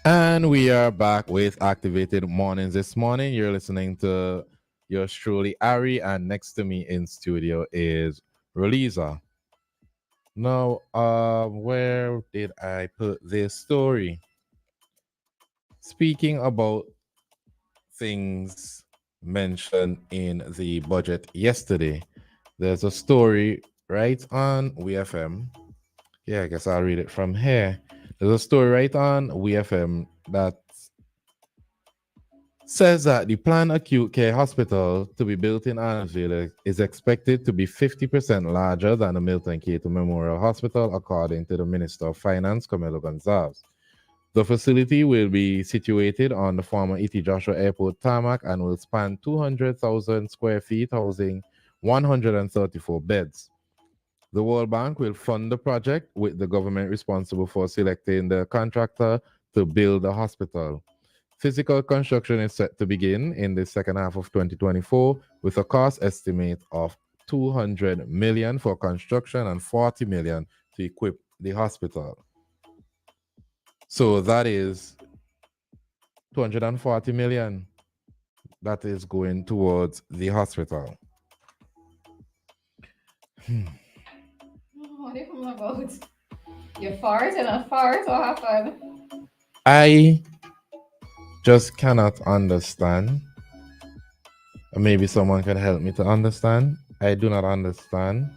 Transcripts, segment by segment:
And we are back with Activated Mornings this morning. You're listening to yours truly, Ari, and next to me in studio is Roleza. Now, where did I put this story? Speaking about things mentioned in the budget yesterday, there's a story right on WeFM. Yeah, I guess I'll read it from here. There's a story right on WeFM that says that the planned acute care hospital to be built in Annisville is expected to be 50% larger than the Milton Cato Memorial Hospital, according to the Minister of Finance, Camilo Gonzalez. The facility will be situated on the former E.T. Joshua Airport tarmac and will span 200,000 square feet, housing 134 beds. The World Bank will fund the project, with the government responsible for selecting the contractor to build the hospital. Physical construction is set to begin in the second half of 2024 with a cost estimate of 200 million for construction and 40 million to equip the hospital. So that is 240 million that is going towards the hospital. What are you talking about? You fart and a fart? What happened? I just cannot understand. Maybe someone can help me to understand. I do not understand.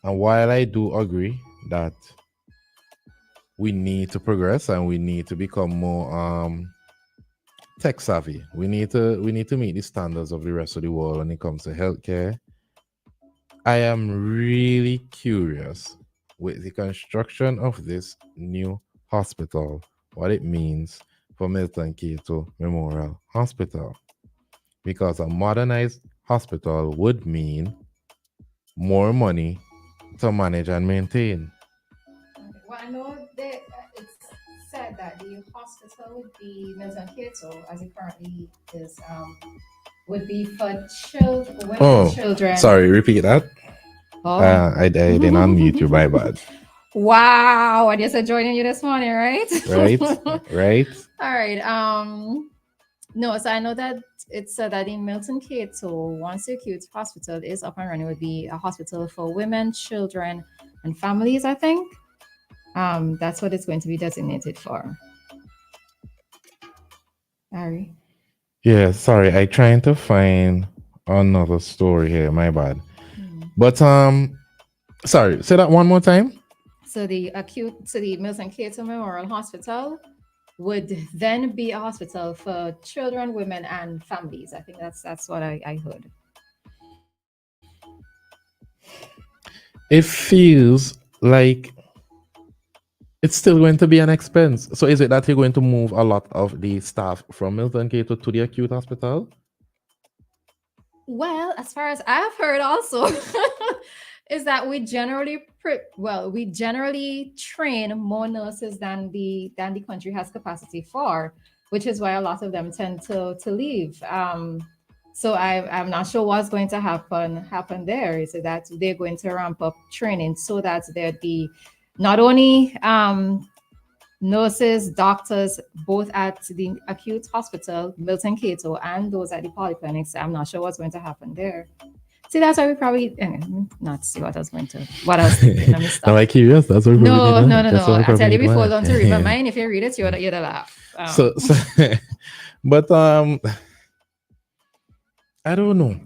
And while I do agree that we need to progress and we need to become more tech savvy, we need to meet the standards of the rest of the world when it comes to healthcare. I am really curious with the construction of this new hospital, what it means for Milton Cato Memorial Hospital. Because a modernized hospital would mean more money to manage and maintain. Well, I know it's said that the hospital would be Milton Cato, as it currently is, would be for children, women and Oh, children. sorry, repeat that. Oh. I didn't unmute you, my bad. Wow. I just joining you this morning, right? Right? Right? All right. No, so I know that it's said that in Milton Cato, once the acute hospital is up and running, it would be a hospital for women, children, and families, I think. That's what it's going to be designated for. Ari. Yeah, sorry, I trying to find another story here, my bad. But sorry, say that one more time. So the Milton Cato Memorial Hospital would then be a hospital for children, women, and families. I think that's what I heard. It feels like it's still going to be an expense. So is it that you're going to move a lot of the staff from Milton Cato to the acute hospital? Well, as far as I've heard, also is that we generally train more nurses than the country has capacity for, which is why a lot of them tend to leave. So I'm not sure what's going to happen there. Is it that they're going to ramp up training so that there'd be not only nurses, doctors, both at the acute hospital, Milton Cato, and those at the polyclinics. I'm not sure what's going to happen there. See, that's why we probably not see what I was going to. What I was thinking. Let me stop. Am I curious? That's what we No, probably no, need. no, That's no. what we I tell probably you need. before, don't you read my mind. If you read it, you'd laugh. So but I don't know.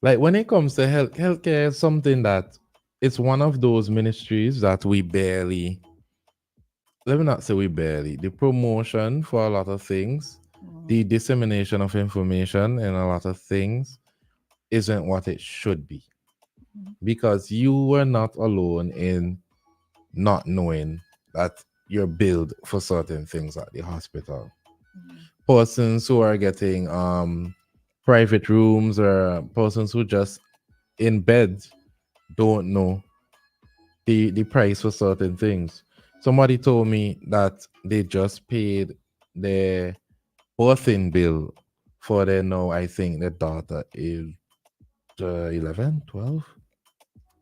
Like when it comes to healthcare is something that it's one of those ministries that we barely, let me not say we barely, the promotion for a lot of things, the dissemination of information and a lot of things isn't what it should be. Because you were not alone in not knowing that you're billed for certain things at the hospital. Persons who are getting private rooms or persons who just in bed don't know the price for certain things. Somebody told me that they just paid their birthing bill for their now, I think their daughter is 11, 12.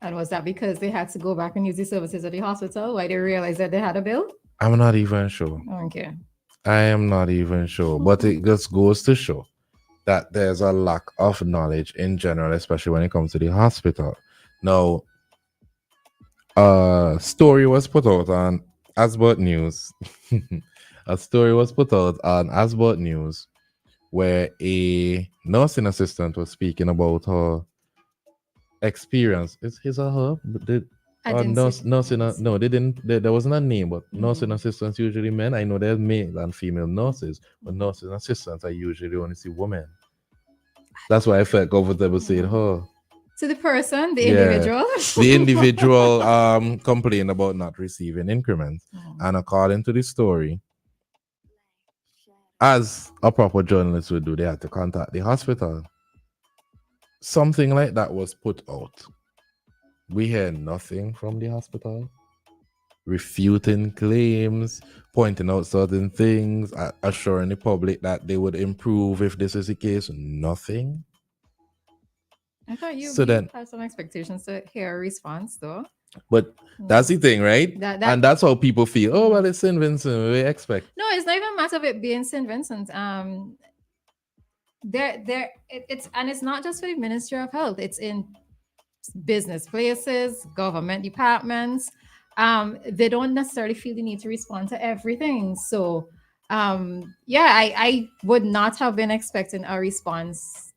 And was that because they had to go back and use the services of the hospital? Why they realized that they had a bill? I'm not even sure. Okay. I am not even sure. But it just goes to show that there's a lack of knowledge in general, especially when it comes to the hospital. Now, a story was put out on Asbot News. A story was put out on Asbot News where a nursing assistant was speaking about her experience. Is his or her? Did I didn't see the nursing? names. No, they didn't. There wasn't a name, but nursing Mhm. assistants usually men. I know there's male and female nurses, but Mhm. nursing assistants I usually only see women. That's why I felt comfortable saying her. To the person, the Yeah. individual. The individual complained about not receiving increments. Mhm. And according to the story, as a proper journalist would do, they had to contact the hospital. Something like that was put out. We hear nothing from the hospital, refuting claims, pointing out certain things, assuring the public that they would improve if this is the case. Nothing. I thought you So you then, had some expectations to hear a response, though. but that's the thing, right? That And that's how people feel. Oh, well, Mhm. it's St. Vincent. We expect. No, it's not even a matter of it being St. Vincent. It's and it's not just for the Ministry of Health. It's in business places, government departments. They don't necessarily feel the need to respond to everything. So, yeah, I would not have been expecting a response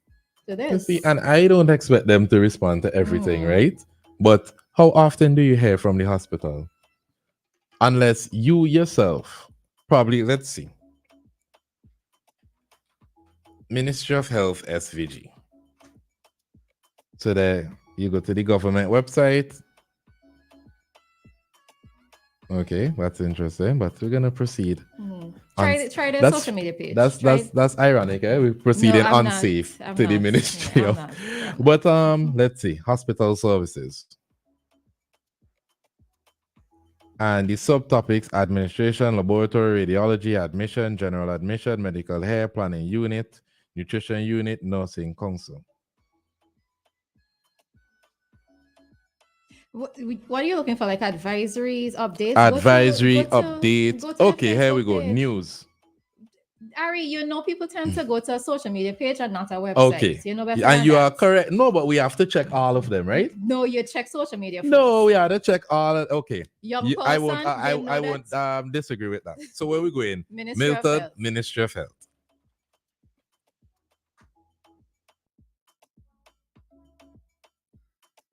to You this. see, and I don't expect them to respond to everything, Mm. right? But how often do you hear from the hospital? Unless you yourself, probably, let's see, Ministry of Health SVG. So there you go to the government website. Okay, that's interesting, but we're gonna proceed. Mm. On, Try the that's social media page. Try. that's ironic, eh? We're No, proceeding I'm not. unsafe I'm to the not. Ministry Yeah, I'm of. not. I'm not. But let's see, hospital services. And the subtopics: administration, laboratory, radiology, admission, general admission, medical hair, planning unit, nutrition unit, nursing council. What are you looking for? Like advisories, updates? Advisory update. Go to the Okay, here we Facebook go. page. News. Ari, you know people tend to go to a social media page and not a website. Okay. You know better And than you are that. correct. No, but we have to check all of them, right? No, you check social media No, we first. have to check all of, okay. Young I won't person, you know I that won't disagree with that. So where we going? Ministry of Milton, Health. Ministry of Health.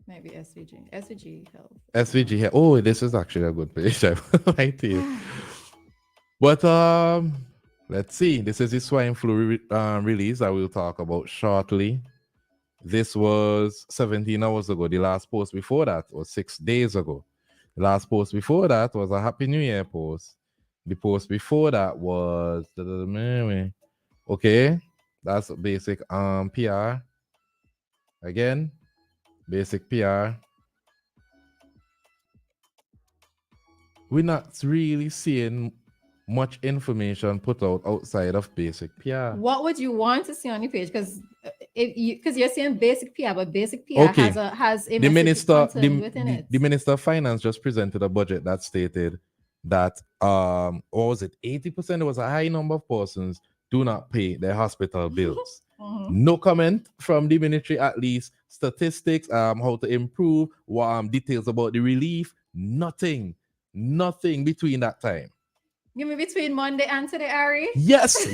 Maybe SVG. SVG Health. SVG here. Oh, this is actually a good page. I like to. But let's see. This is the swine flu release I will talk about shortly. This was 17 hours ago. The last post before that was 6 days ago. The last post before that was a Happy New Year post. The post before that was okay. That's basic PR. Again, basic PR. We're not really seeing much information put out outside of basic PR. What would you want to see on your page? Because you're saying basic PR, but basic PR Okay. has a The message minister, contained within it. the minister of finance just presented a budget that stated that what was it, 80%? There was a high number of persons do not pay their hospital bills. No comment from the ministry, at least statistics, how to improve, details about the relief, nothing between that time. Give me between Monday and today, Ari. Yes.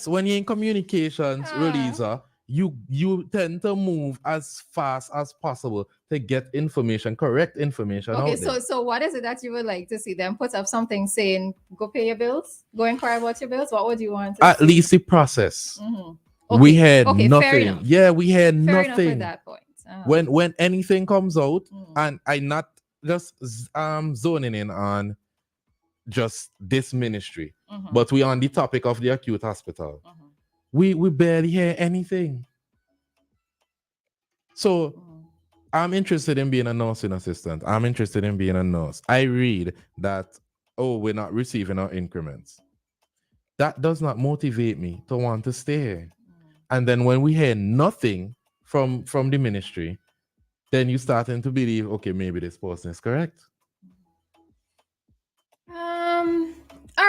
When you're in communications, Roleza, you tend to move as fast as possible to get information, correct information Okay, out there. so what is it that you would like to see them put up something saying go pay your bills, go inquire about your bills? What would you want to At see? least the process. Okay, We had okay, fair nothing. enough. Yeah, we had Fair enough with nothing. that point. When anything comes out, and I not just zoning in on just this ministry, but we on the topic of the acute hospital. We barely hear anything. So I'm interested in being a nursing assistant. I'm interested in being a nurse. I read that, oh, we're not receiving our increments. That does not motivate me to want to stay here. And then when we hear nothing from the ministry, then you starting to believe, okay, maybe this person is correct.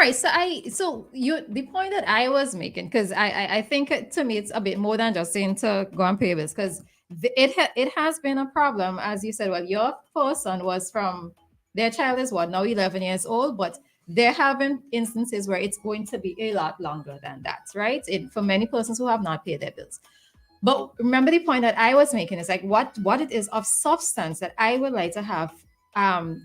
right. The point that I was making, because I think to me it's a bit more than just saying to go and pay bills, because it has been a problem, as you said. Well, your first son was from their child is what now 11 years old, but there have been instances where it's going to be a lot longer than that, right? For many persons who have not paid their bills. But remember, the point that I was making is like what it is of substance that I would like to have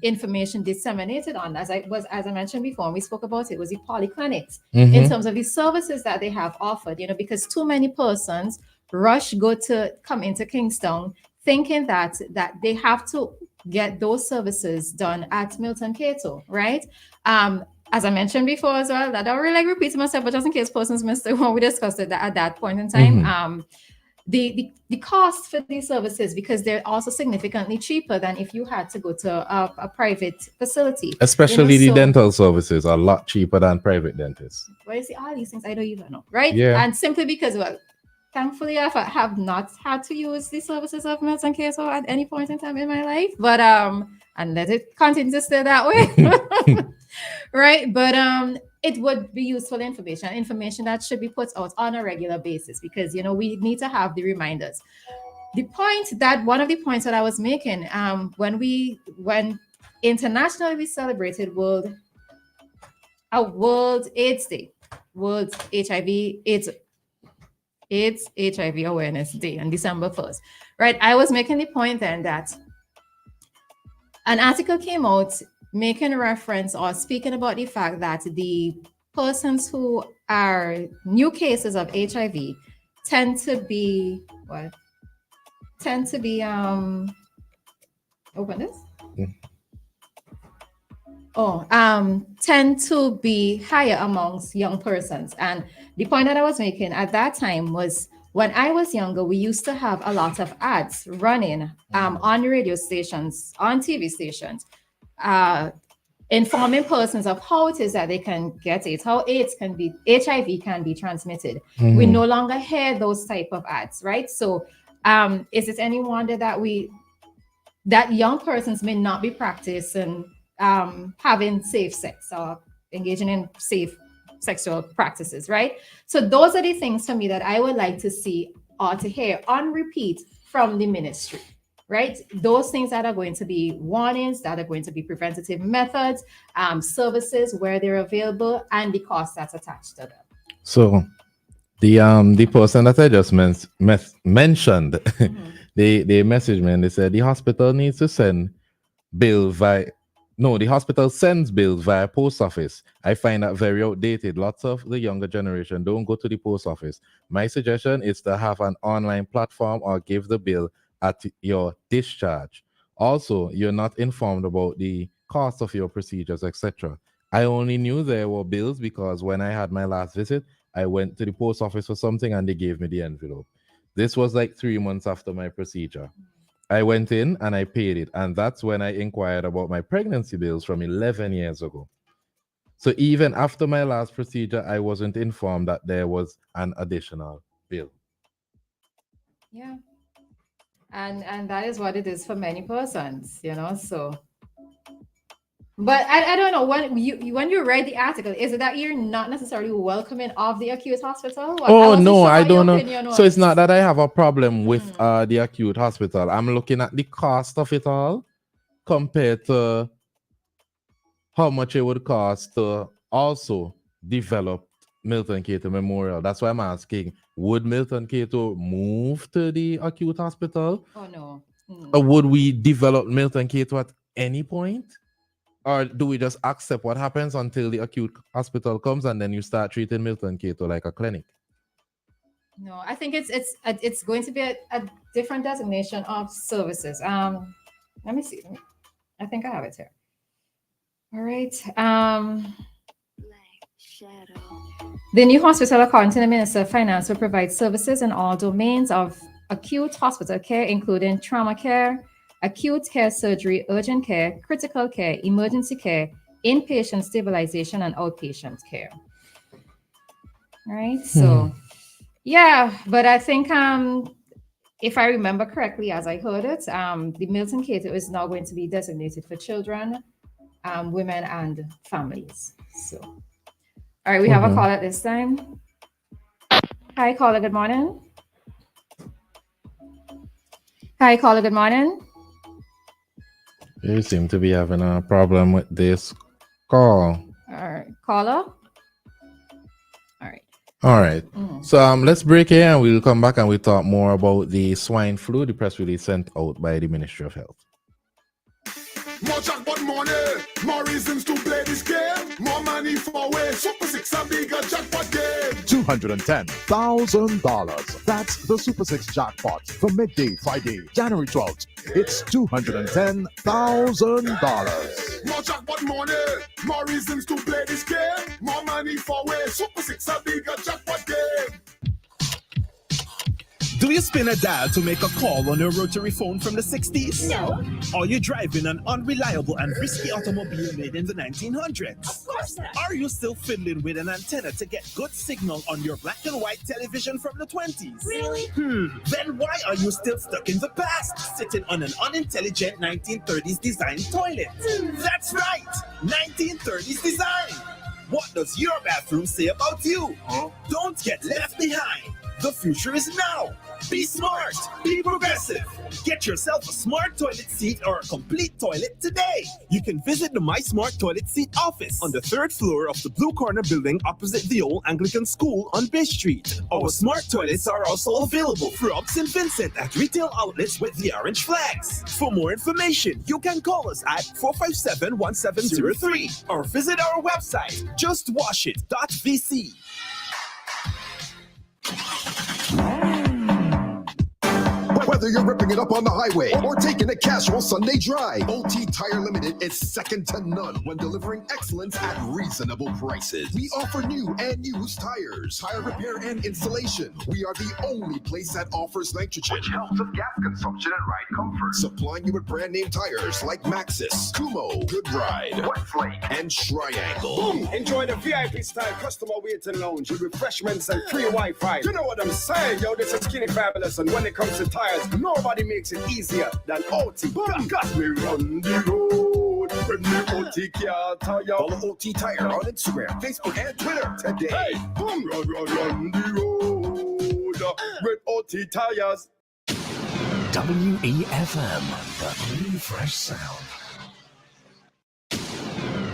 information disseminated on. As I mentioned before, and we spoke about it, was the polyclinics in terms of the services that they have offered. Because too many persons go to come into Kingston thinking that they have to get those services done at Milton Cato, right? As I mentioned before as well, that I don't really like repeating myself, but just in case persons missed it when we discussed it at that point in time. The cost for these services, because they're also significantly cheaper than if you had to go to a private facility. Especially the dental services are a lot cheaper than private dentists. Well, you see, all these things I don't even know, right? Yeah. And simply because, well, thankfully I have not had to use the services of Milton Cato at any point in time in my life, but and let it continue to stay that way. Right? But it would be useful information that should be put out on a regular basis, because we need to have the reminders. One of the points that I was making, when internationally we celebrated World AIDS Day, World AIDS HIV Awareness Day on December 1st, right? I was making the point then that an article came out making a reference or speaking about the fact that the persons who are new cases of HIV tend to be open this? Tend to be higher amongst young persons. And the point that I was making at that time was, when I was younger, we used to have a lot of ads running on radio stations, on TV stations, informing persons of how it is that they can get it, how HIV can be transmitted. We no longer hear those type of ads, right? So is it any wonder that young persons may not be practicing having safe sex or engaging in safe sexual practices, right? So those are the things to me that I would like to see or to hear on repeat from the ministry, right? Those things that are going to be warnings, that are going to be preventative methods, services where they're available, and the cost that's attached to them. So the person that I just mentioned, they messaged me and they said the hospital needs to send bill via. No, the hospital sends bills via post office. I find that very outdated. Lots of the younger generation don't go to the post office. My suggestion is to have an online platform or give the bill at your discharge. Also, you're not informed about the cost of your procedures, etc. I only knew there were bills because when I had my last visit, I went to the post office for something and they gave me the envelope. This was like 3 months after my procedure. I went in and I paid it. And that's when I inquired about my pregnancy bills from 11 years ago. So even after my last procedure, I wasn't informed that there was an additional bill. Yeah. And that is what it is for many persons, so. But I don't know, when you read the article, is it that you're not necessarily welcoming of the Acute hospital? No, I don't know. So it's not that I have a problem with the Acute hospital. I'm looking at the cost of it all compared to how much it would cost to also develop Milton Cato Memorial. That's why I'm asking, would Milton Cato move to the Acute hospital? Oh, no. Or would we develop Milton Cato at any point? Or do we just accept what happens until the Acute hospital comes and then you start treating Milton Cato like a clinic? No, I think it's going to be a different designation of services. Let me see. I think I have it here. All right. The new hospital, according to the Minister of Finance, will provide services in all domains of acute hospital care, including trauma care, acute care surgery, urgent care, critical care, emergency care, inpatient stabilization, and outpatient care. All right. So, yeah, but I think if I remember correctly, as I heard it, the Milton Cato is now going to be designated for children, women, and families. So, All right, we have a call at this time. Hi, caller. Good morning. Hi, caller. Good morning. You seem to be having a problem with this call. All right, caller. All right. All right. So let's break here and we'll come back and we'll talk more about the swine flu, the press release sent out by the Ministry of Health. More jackpot money, more reasons to play this game. More money for way. Super 6 a bigger jackpot game. $210,000. That's the Super 6 jackpot for midday Friday, January 12th. It's $210,000. More jackpot money, more reasons to play this game. More money for way. Super 6 a bigger jackpot game. Do you spin a dial to make a call on your rotary phone from the 60s? No. Are you driving an unreliable and risky automobile made in the 1900s? Of course not. Are you still fiddling with an antenna to get good signal on your black and white television from the 20s? Really? Then why are you still stuck in the past, sitting on an unintelligent 1930s design toilet? That's right, 1930s design. What does your bathroom say about you? Don't get left behind. The future is now. Be smart. Be progressive. Get yourself a smart toilet seat or a complete toilet today. You can visit the My Smart Toilet Seat office on the 3rd floor of the Blue Corner building opposite the old Anglican School on Bay Street. Our smart toilets are also available from St. Vincent at retail outlets with the orange flags. For more information, you can call us at 457-1703 or visit our website, justwashit.vc. Whether you're ripping it up on the highway or taking a casual Sunday drive, OT Tire Limited is second to none when delivering excellence at reasonable prices. We offer new and used tires, tire repair and installation. We are the only place that offers nitrogen, which helps with gas consumption and ride comfort. Supplying you with brand name tires like Maxxis, Kumo, Good Ride, Westlake, and Triangle. Boom! Enjoy the VIP style customer waiting lounge with refreshments and free Wi-Fi. You know what I'm saying, yo? This is Skinny Fabulous, and when it comes to tires, nobody makes it easier than OT. Got me on the road when me OT can't tire. Follow OT Tire on Instagram, Facebook, and Twitter today. Hey, boom! Run the road with OT tires. WEFM, the new fresh sound.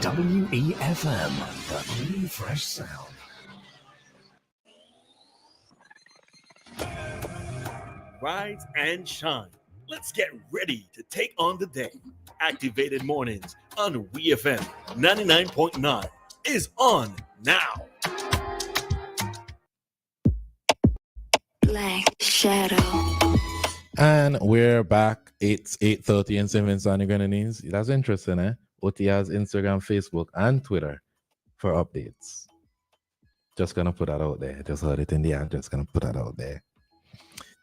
WEFM, the new fresh sound. Rise and shine. Let's get ready to take on the day. Activated Mornings on WEFM 99.9 is on now. Black Shadow. And we're back. It's 8:30 in St. Vincent and the Grenadines. That's interesting, eh? OT has Instagram, Facebook, and Twitter for updates. Just gonna put that out there. Just heard it in the air. Just gonna put that out there.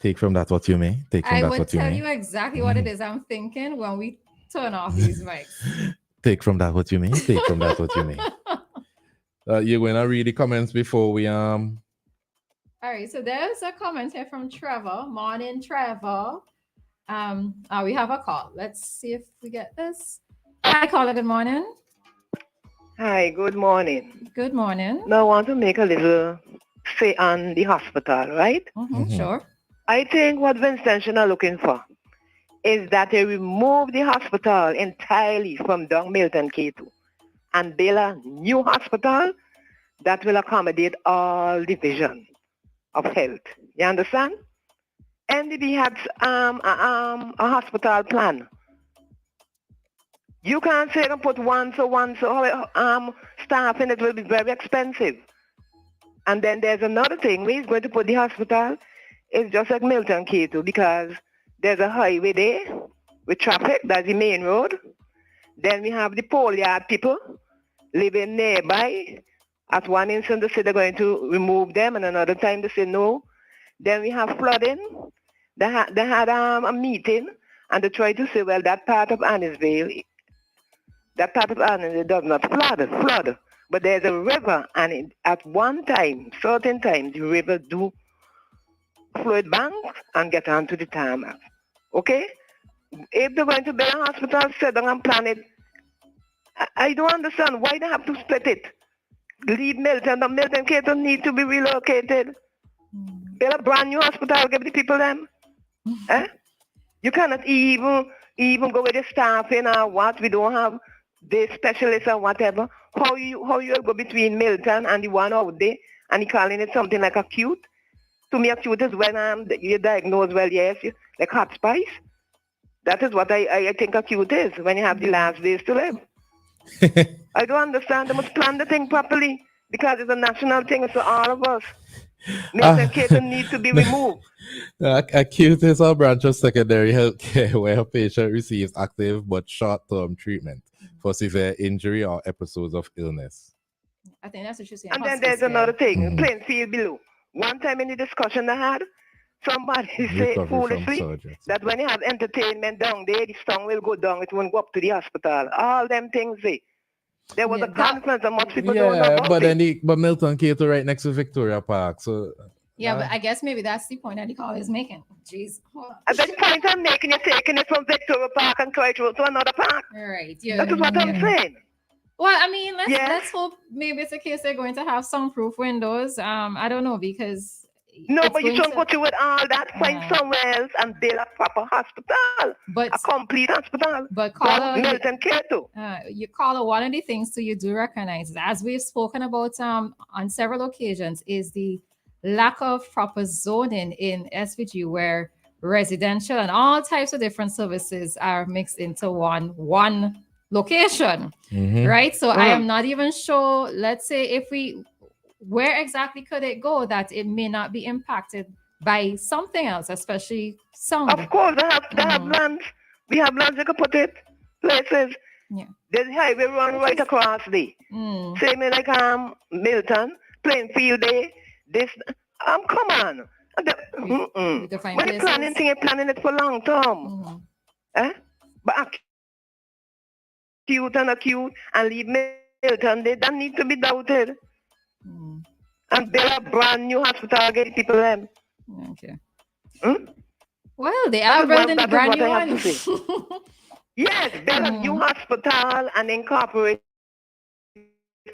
Take from that what you may. Take from I that would what you tell may. you exactly what it is I'm thinking when we turn off these mics. Take from that what you may. Take from that what you may. You're gonna read the comments before we All right, so there's a comment here from Trevor. Morning, Trevor. We have a call. Let's see if we get this. Hi, caller. Good morning. Hi, good morning. Good morning. Now I want to make a little say on the hospital, right? Sure. I think what Vincent are looking for is that they remove the hospital entirely from Down Milton K2 and build a new hospital that will accommodate all division of health. You understand? NDB has a hospital plan. You can't say and put one staff in it will be very expensive. And then there's another thing, where he's going to put the hospital. It's just like Milton K2 because there's a highway there with traffic, that's the main road. Then we have the pole yard people living nearby. At one instant they say they're going to remove them and another time they say no. Then we have flooding. They had a meeting and they tried to say, well, that part of Annisville does not flood. But there's a river and at one time, certain times, the river do flood banks and get onto the tarmac. Okay? If they're going to build a hospital, sit down and plan it. I don't understand why they have to split it. leave Milton. The Milton Cato need to be relocated. Build a brand new hospital, give the people them. Eh? You cannot even go with the staffing or what. We don't have the specialists or whatever. How you go between Milton and the one out there and you calling it something like acute? To me, acute is when you diagnose well, yes, like hot spice. That is what I think acute is, when you have the last days to live. I don't understand. They must plan the thing properly because it's a national thing. It's for all of us. Milton Cato needs to be removed. Acute is a branch of secondary health care where a patient receives active but short-term treatment for severe injury or episodes of illness. I think that's what you're saying. And then there's another thing, Plainfield below. One time in the discussion I had, somebody said foolishly that when you have entertainment down there, the song will go down, it won't go up to the hospital. All them things there was a conference and most people don't know about it. But Milton Cato right next to Victoria Park, so yeah, but I guess maybe that's the point that the call is making. Jeez. At that point I'm making, you're taking it from Victoria Park and try to another park. Right. Yeah. That is what I'm saying. Well, I mean, let's hope maybe it's a case they're going to have soundproof windows. I don't know because but you don't go to with all that. Find somewhere else and build a proper hospital, a complete hospital. But Carla, Milton Cato. You Carla, one of the things you do recognize, as we've spoken about on several occasions, is the lack of proper zoning in SVG, where residential and all types of different services are mixed into one location, right? So I am not even sure, let's say where exactly could it go that it may not be impacted by something else, especially sound? Of course, they have lands. We have lands you can put it places. Yeah. There's highway run right across the. Same like Milton, Plainfield Day, this come on. When you're planning thing, you're planning it for long term. But acute and leave Milton, they don't need to be doubted. And build a brand new hospital, get people them. Okay. Well, they are building a brand new one. Yes, build a new hospital and incorporate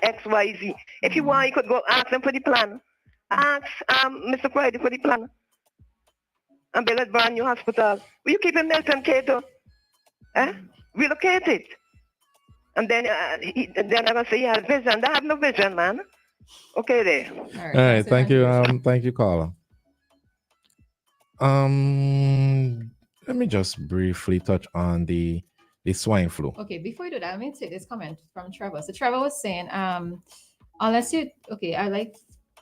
XYZ. If you want, you could go ask them for the plan. Ask Mr. Friday for the plan. And build a brand new hospital. Will you keep in Milton Cato? Relocate it. And then I'm going to say he has vision. They have no vision, man. Okay, there. All right. Thank you. Thank you, Carla. Let me just briefly touch on the swine flu. Okay, before you do that, let me take this comment from Trevor. So Trevor was saying, unless you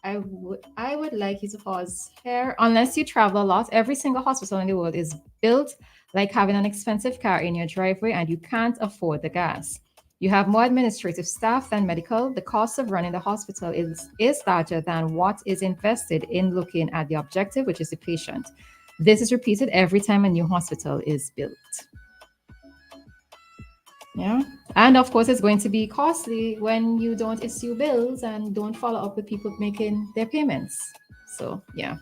I would like you to pause here. Unless you travel a lot, every single hospital in the world is built like having an expensive car in your driveway and you can't afford the gas. You have more administrative staff than medical. The cost of running the hospital is larger than what is invested in looking at the objective, which is the patient. This is repeated every time a new hospital is built. Yeah. And of course, it's going to be costly when you don't issue bills and don't follow up with people making their payments. So, yeah.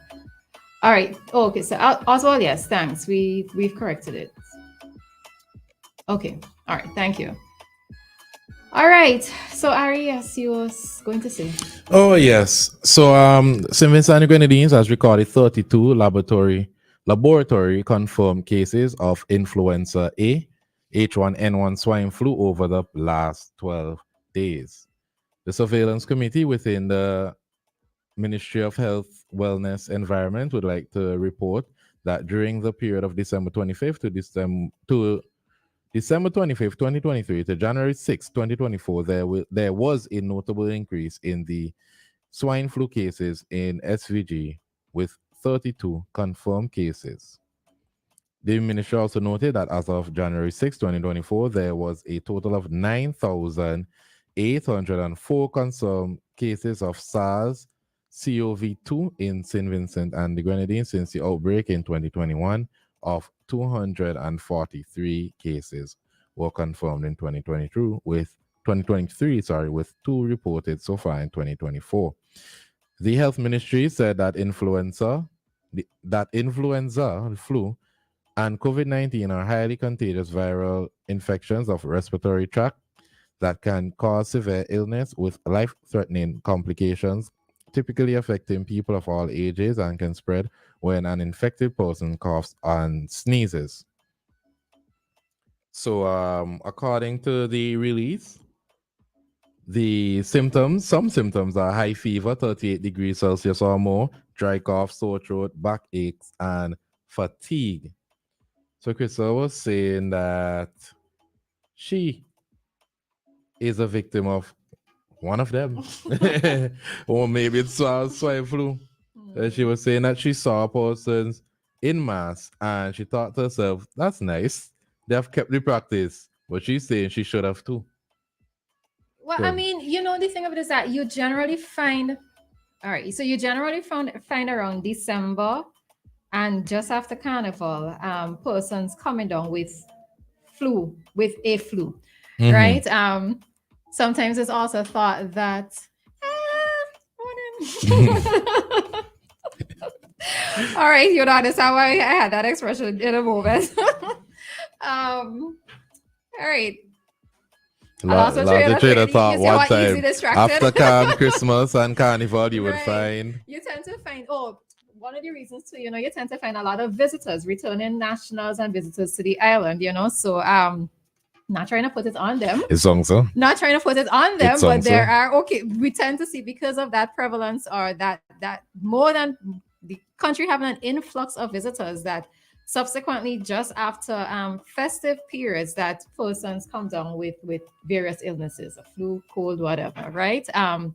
All right. Oh, okay. So, Oswald, yes, thanks. We've corrected it. Okay. All right. Thank you. All right. So, Ari, yes, you was going to say. Oh, yes. So, St. Vincent and the Grenadines has recorded 32 laboratory confirmed cases of influenza A, H1N1 swine flu over the last 12 days. The surveillance committee within the Ministry of Health, Wellness, Environment would like to report that during the period of December 25th to December 25th, 2023 to January 6th, 2024, there was a notable increase in the swine flu cases in SVG with 32 confirmed cases. The ministry also noted that as of January 6, 2024, there was a total of 9,804 confirmed cases of SARS-CoV-2 in St. Vincent and the Grenadines since the outbreak in 2021 of 243 cases were confirmed in 2023 with 2 reported so far in 2024. The health ministry said that influenza, the flu, and COVID-19 are highly contagious viral infections of respiratory tract that can cause severe illness with life-threatening complications, typically affecting people of all ages, and can spread when an infected person coughs and sneezes. So, according to the release, some symptoms are high fever, 38 degrees Celsius or more, dry cough, sore throat, backaches, and fatigue. So Crystal was saying that she is a victim of one of them. Or maybe it's swine flu. She was saying that she saw persons in mass and she thought to herself, that's nice. They have kept the practice. But she's saying she should have too. Well, So- I mean, the thing of it is that you generally find, all right, so you generally find around December and just after Carnival, persons coming down with a flu, Mhm. right? Sometimes it's also thought that, all right, that's how I had that expression in a moment. All right. Lots of train of thought you see one how easy time. distracted? After Christmas and Carnival, you would Right. find. You tend to find, one of the reasons too, you tend to find a lot of visitors, returning nationals and visitors to the island, so not trying to put it on them. It's so. Not trying to put it on them, It's but there also- are we tend to see, because of that prevalence, or that more than the country having an influx of visitors, that subsequently just after festive periods, that persons come down with various illnesses, a flu, cold, whatever, right? I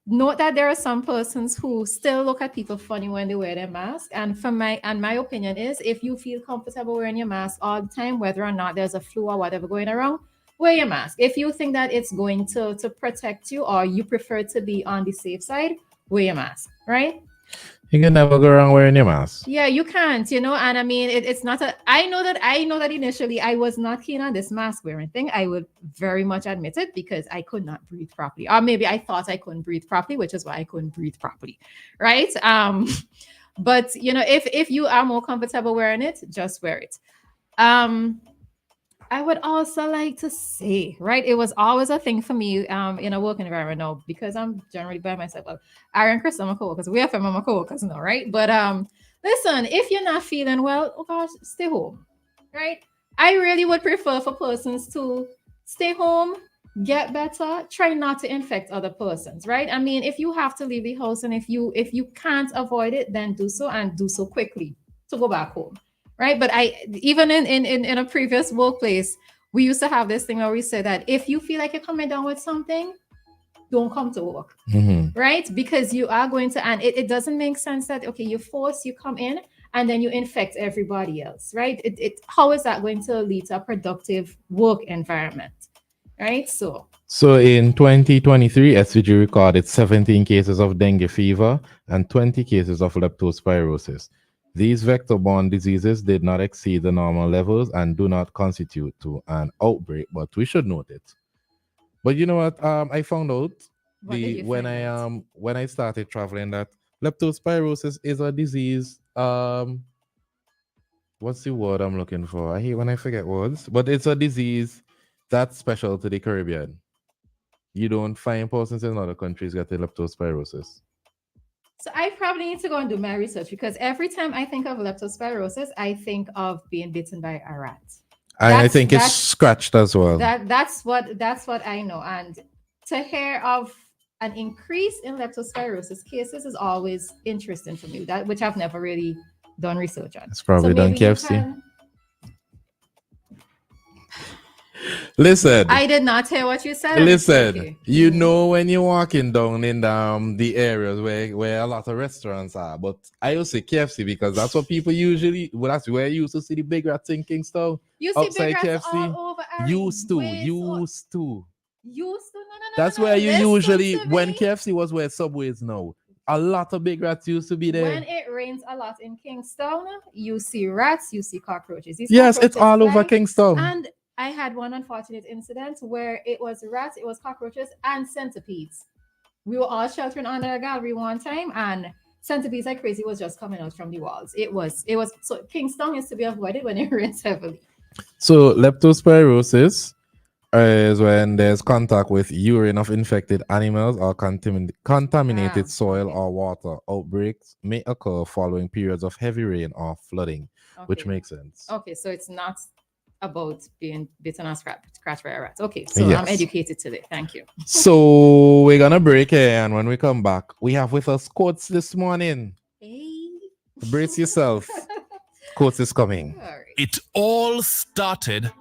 note that there are some persons who still look at people funny when they wear their mask. And my opinion is, if you feel comfortable wearing your mask all the time, whether or not there's a flu or whatever going around, wear your mask. If you think that it's going to protect you, or you prefer to be on the safe side, wear your mask, right? You can never go wrong wearing your mask. Yeah, you can't, and I mean, it's not I know that initially I was not keen on this mask wearing thing. I would very much admit it, because I could not breathe properly, or maybe I thought I couldn't breathe properly, which is why I couldn't breathe properly, right? But if you are more comfortable wearing it, just wear it. I would also like to say, right, it was always a thing for me in a work environment now, because I'm generally by myself. Well, Aaron and Chris are my co-workers. We are my co-workers now, right? But listen, if you're not feeling well, oh gosh, stay home, right? I really would prefer for persons to stay home, get better, try not to infect other persons, right? I mean, if you have to leave the house, and if you can't avoid it, then do so, and do so quickly to go back home. Right. But even in a previous workplace, we used to have this thing where we said that if you feel like you're coming down with something, don't come to work. Mhm. Right. Because you are going to, and it doesn't make sense that, okay, you come in and then you infect everybody else. Right. How is that going to lead to a productive work environment? Right. So in 2023, SVG recorded 17 cases of dengue fever and 20 cases of leptospirosis. These vector-borne diseases did not exceed the normal levels and do not constitute to an outbreak, but we should note it. But you know what? I found out when I started traveling that leptospirosis is a disease. What's the word I'm looking for? I hate when I forget words, but it's a disease that's special to the Caribbean. You don't find persons in other countries getting leptospirosis. So I probably need to go and do my research, because every time I think of leptospirosis, I think of being bitten by a rat. I think it's scratched as well. That's what I know. And to hear of an increase in leptospirosis cases is always interesting for me, which I've never really done research on. It's probably done maybe you KFC. Listen. I did not hear what you said. Listen, Okay. you know when you're walking down in the areas where a lot of restaurants are, but I used to say KFC because that's what people usually. Well, that's where you used to see the big rats in Kingston. You see big rats all over. Ari. Used to. Used to. No. That's where you Listen usually to when me. KFC was where Subway is now. A lot of big rats used to be there. When it rains a lot in Kingston, you see rats, you see cockroaches. These Yes, it's cockroaches all over fly. Kingston. And I had one unfortunate incident where it was rats, it was cockroaches, and centipedes. We were all sheltering under a gallery one time, and centipedes like crazy was just coming out from the walls. It was so Kingston is to be avoided when it rains heavily. So leptospirosis is when there's contact with urine of infected animals or contaminated soil or water. Outbreaks may occur following periods of heavy rain or flooding, which makes sense. Okay, so it's not about being bitten or scratched by a rat. Okay, so I'm educated today. Thank you. So we're gonna break here, and when we come back, we have with us quotes this morning. Hey. Brace yourself. Quotes is coming. It all started